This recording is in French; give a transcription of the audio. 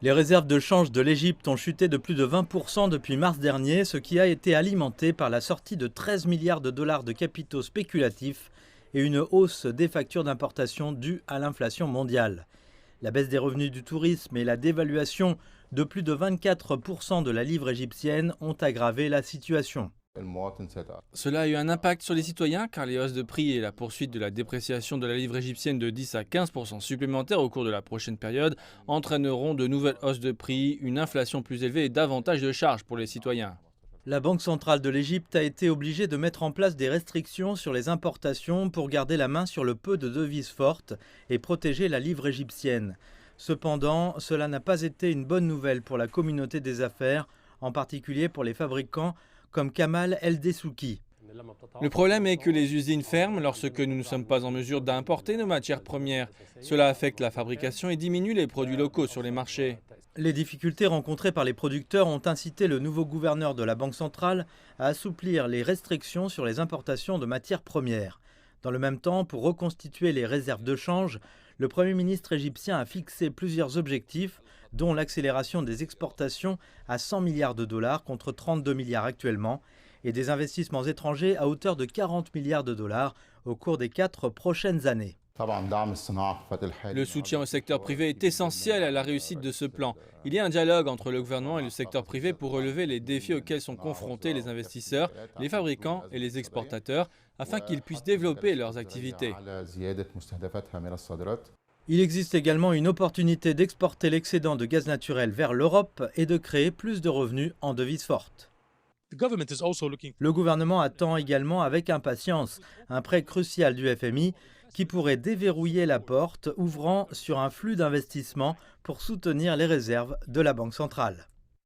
Les réserves de change de l'Égypte ont chuté de plus de 20% depuis mars dernier, ce qui a été alimenté par la sortie de 13 milliards de dollars de capitaux spéculatifs et une hausse des factures d'importation due à l'inflation mondiale. La baisse des revenus du tourisme et la dévaluation de plus de 24% de la livre égyptienne ont aggravé la situation. Cela a eu un impact sur les citoyens car les hausses de prix et la poursuite de la dépréciation de la livre égyptienne de 10 à 15% supplémentaires au cours de la prochaine période entraîneront de nouvelles hausses de prix, une inflation plus élevée et davantage de charges pour les citoyens. La Banque centrale de l'Égypte a été obligée de mettre en place des restrictions sur les importations pour garder la main sur le peu de devises fortes et protéger la livre égyptienne. Cependant, cela n'a pas été une bonne nouvelle pour la communauté des affaires, en particulier pour les fabricants comme Kamal El Dessouki. Le problème est que les usines ferment lorsque nous ne sommes pas en mesure d'importer nos matières premières. Cela affecte la fabrication et diminue les produits locaux sur les marchés. Les difficultés rencontrées par les producteurs ont incité le nouveau gouverneur de la Banque centrale à assouplir les restrictions sur les importations de matières premières. Dans le même temps, pour reconstituer les réserves de change, le Premier ministre égyptien a fixé plusieurs objectifs, dont l'accélération des exportations à 100 milliards de dollars contre 32 milliards actuellement, et des investissements étrangers à hauteur de 40 milliards de dollars au cours des 4 prochaines années. Le soutien au secteur privé est essentiel à la réussite de ce plan. Il y a un dialogue entre le gouvernement et le secteur privé pour relever les défis auxquels sont confrontés les investisseurs, les fabricants et les exportateurs, afin qu'ils puissent développer leurs activités. Il existe également une opportunité d'exporter l'excédent de gaz naturel vers l'Europe et de créer plus de revenus en devises fortes. Le gouvernement attend également avec impatience un prêt crucial du FMI qui pourrait déverrouiller la porte ouvrant sur un flux d'investissement pour soutenir les réserves de la Banque centrale.